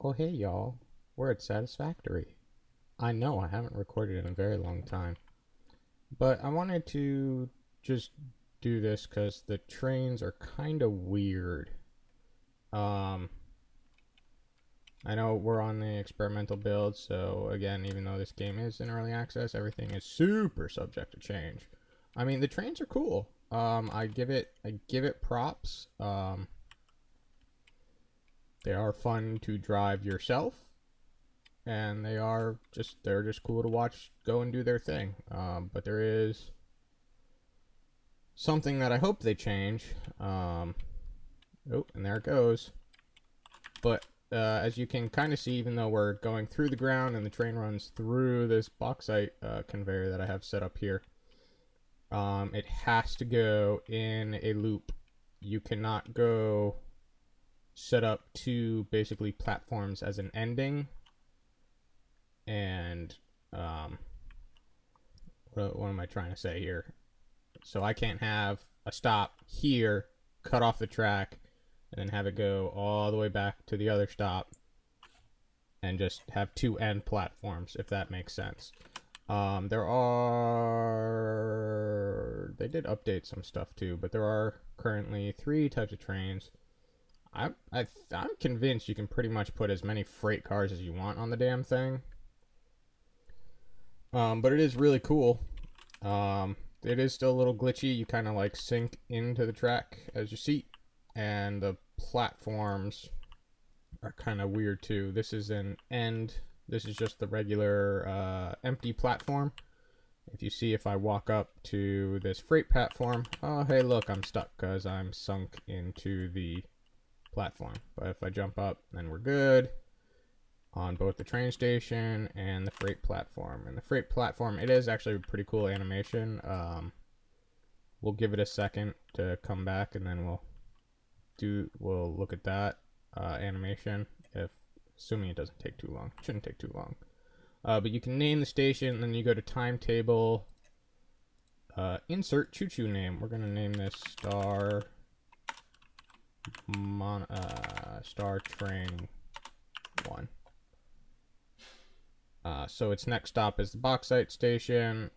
Oh, hey, y'all. We're at Satisfactory. I know I haven't recorded in a very long time, but I wanted to just do this because the trains are kind of weird. Um, I know we're on the experimental build, so again, even though this game is in early access, everything is super subject to change. I mean, the trains are cool. I give it props. They are fun to drive yourself, and they're just cool to watch go and do their thing. But there is something that I hope they change. Oh, and there it goes. But as you can kind of see, even though we're going through the ground and the train runs through this bauxite conveyor that I have set up here, it has to go in a loop. You cannot go set up two basically platforms as an ending and what am I trying to say here? So I can't have a stop here, cut off the track, and then have it go all the way back to the other stop and just have two end platforms, if that makes sense. They did update some stuff too, but there are currently 3 types of trains. I'm convinced you can pretty much put as many freight cars as you want on the damn thing. But it is really cool. It is still a little glitchy. You kind of like sink into the track as your seat, and the platforms are kind of weird too. This is an end. This is just the regular empty platform. If you see, if I walk up to this freight platform, oh hey look, I'm stuck because I'm sunk into the platform. But if I jump up, then we're good on both the train station and the freight platform. And the freight platform, it is actually a pretty cool animation. We'll give it a second to come back, and then we'll look at that animation, assuming it doesn't take too long. It shouldn't take too long. But you can name the station, and then you go to timetable, insert choo-choo name. We're gonna name this Star Train 1. So its next stop is the bauxite station.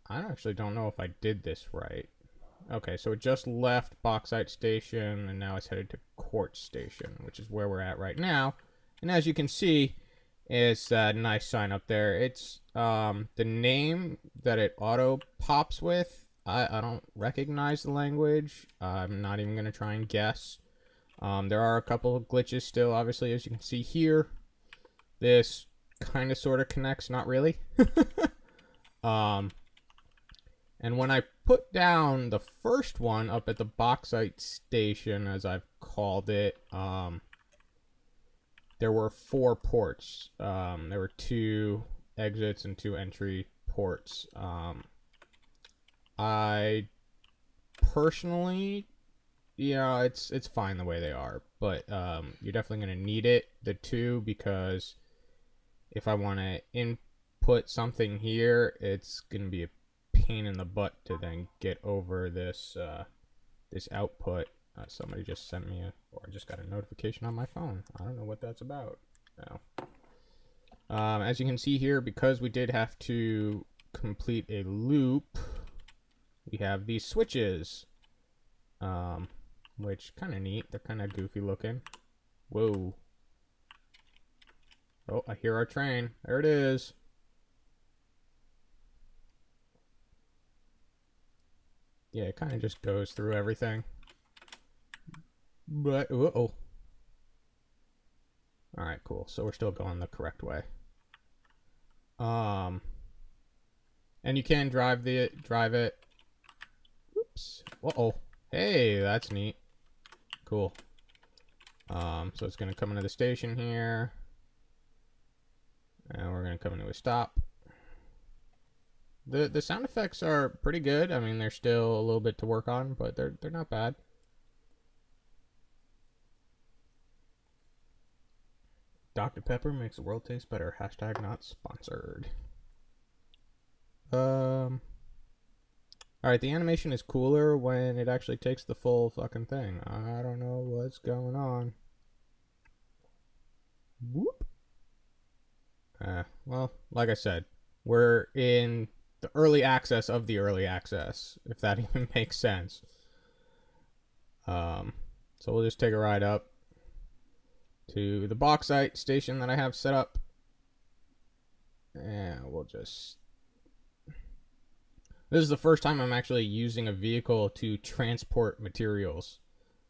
I actually don't know if I did this right. Okay, so it just left bauxite station, and now it's headed to quartz station, which is where we're at right now. And as you can see, it's a nice sign up there. It's the name that it auto pops with. I don't recognize the language. I'm not even going to try and guess. There are a couple of glitches still, obviously, as you can see here. This kind of sort of connects, not really. And when I put down the first one up at the bauxite station, as I've called it, there were 4 ports. There were 2 exits and 2 entry ports. I personally, it's fine the way they are, but you're definitely going to need it, the 2, because if I want to input something here, it's going to be a pain in the butt to then get over this this output. Somebody just sent me or I just got a notification on my phone. I don't know what that's about now. As you can see here, because we did have to complete a loop, we have these switches, which kind of neat. They're kind of goofy looking. Whoa. Oh, I hear our train. There it is. Yeah, it kind of just goes through everything. But, uh-oh. Alright, cool. So we're still going the correct way. And you can drive it. Oops. Uh-oh. Hey, that's neat. Cool. So it's going to come into the station here. And we're going to come into a stop. The sound effects are pretty good. I mean, they're still a little bit to work on, but they're not bad. Dr. Pepper makes the world taste better. Hashtag not sponsored. Alright, the animation is cooler when it actually takes the full fucking thing. I don't know what's going on. Whoop. Well, like I said, we're in the early access of the early access, if that even makes sense. So we'll just take a ride up to the bauxite station that I have set up. And we'll just... This is the first time I'm actually using a vehicle to transport materials.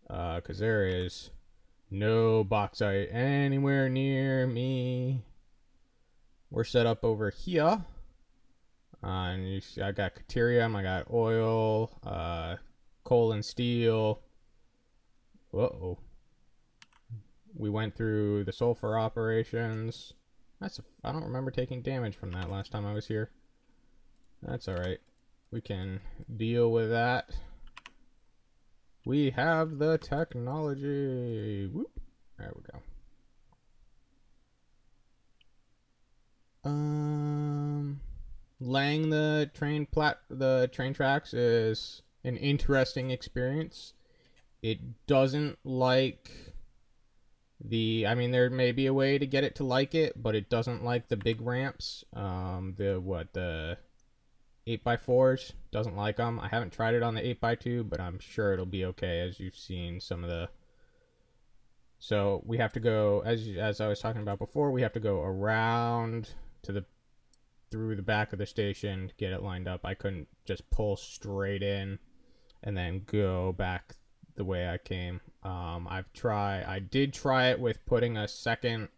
Because there is no bauxite anywhere near me. We're set up over here. And you see, I got Caterium, I got oil, coal and steel. Uh-oh. We went through the sulfur operations. I don't remember taking damage from that last time I was here. That's alright. We can deal with that. We have the technology. Whoop. There we go. Laying the train tracks is an interesting experience. It doesn't like I mean, there may be a way to get it to like it, but it doesn't like the big ramps. The 8x4s, doesn't like them. I haven't tried it on the 8x2, but I'm sure it'll be okay, as you've seen some of the... So we have to go, as I was talking about before, we have to go around to through the back of the station to get it lined up. I couldn't just pull straight in and then go back the way I came. I did try it with putting a second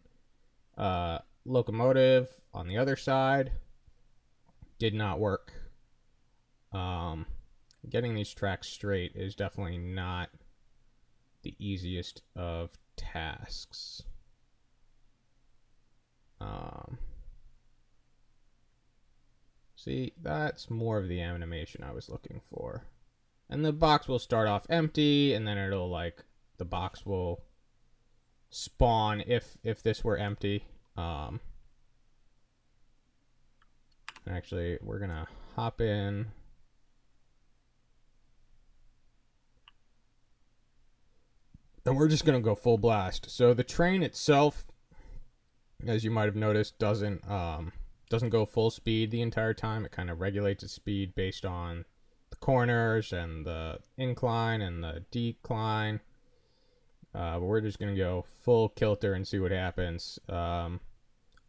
locomotive on the other side. Did not work. Getting these tracks straight is definitely not the easiest of tasks. See, that's more of the animation I was looking for. And the box will start off empty, and then it'll the box will spawn if this were empty. Actually, we're gonna hop in. And we're just gonna go full blast. So the train itself, as you might have noticed, doesn't go full speed the entire time. It kind of regulates its speed based on the corners and the incline and the decline. But we're just gonna go full kilter and see what happens.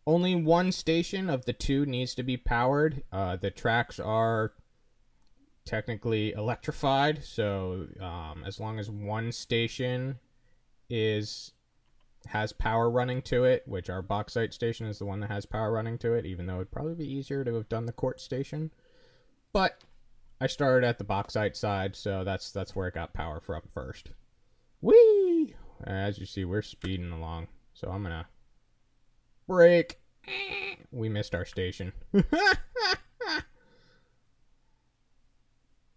Only one station of the two needs to be powered. The tracks are technically electrified, so as long as one station has power running to it, which our bauxite station is the one that has power running to it, even though it'd probably be easier to have done the quartz station. But I started at the bauxite side, so that's where it got power from first. Whee! As you see, we're speeding along, so I'm gonna brake. We missed our station.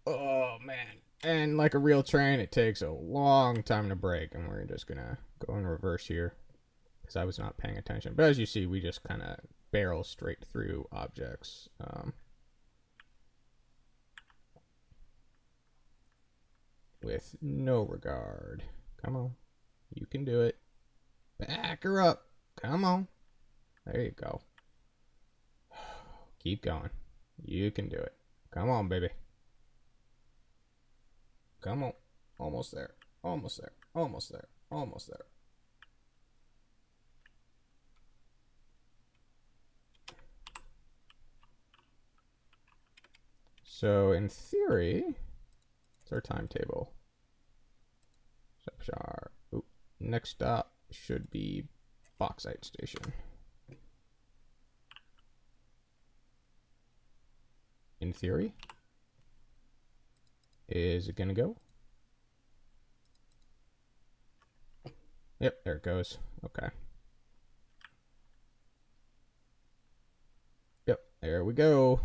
Oh man. And like a real train, it takes a long time to brake, and we're just gonna go in reverse here because I was not paying attention. But as you see, we just kind of barrel straight through objects. With no regard. Come on. You can do it. Back her up. Come on. There you go. Keep going. You can do it. Come on, baby. Come on. Almost there. Almost there. Almost there. Almost there. So, in theory, it's our timetable. Ooh, next stop should be bauxite station. In theory. Is it gonna go? Yep, there it goes. Okay. Yep, there we go.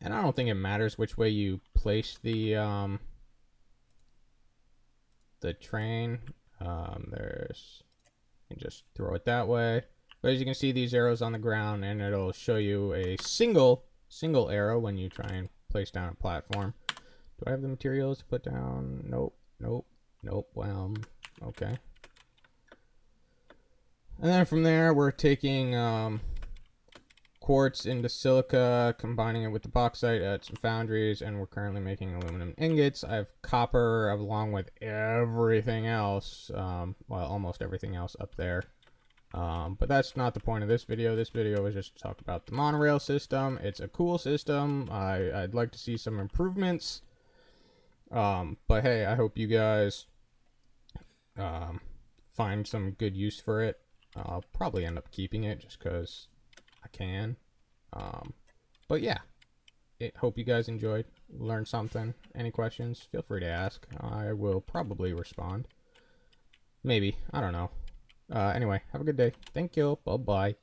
And I don't think it matters which way you place the train. You can just throw it that way. But as you can see, these arrows on the ground, and it'll show you a single arrow when you try and place down a platform. Do I have the materials to put down? Nope, nope, nope. Well, okay. And then from there, we're taking quartz into silica, combining it with the bauxite at some foundries, and we're currently making aluminum ingots. I have copper along with everything else, well, almost everything else up there. But that's not the point of this video. This video is just to talk about the monorail system. It's a cool system. I'd like to see some improvements. But hey, I hope you guys find some good use for it. I'll probably end up keeping it just because I can. But yeah, hope you guys enjoyed, learned something. Any questions, feel free to ask. I will probably respond. Maybe, I don't know. Anyway, have a good day. Thank you. Bye-bye.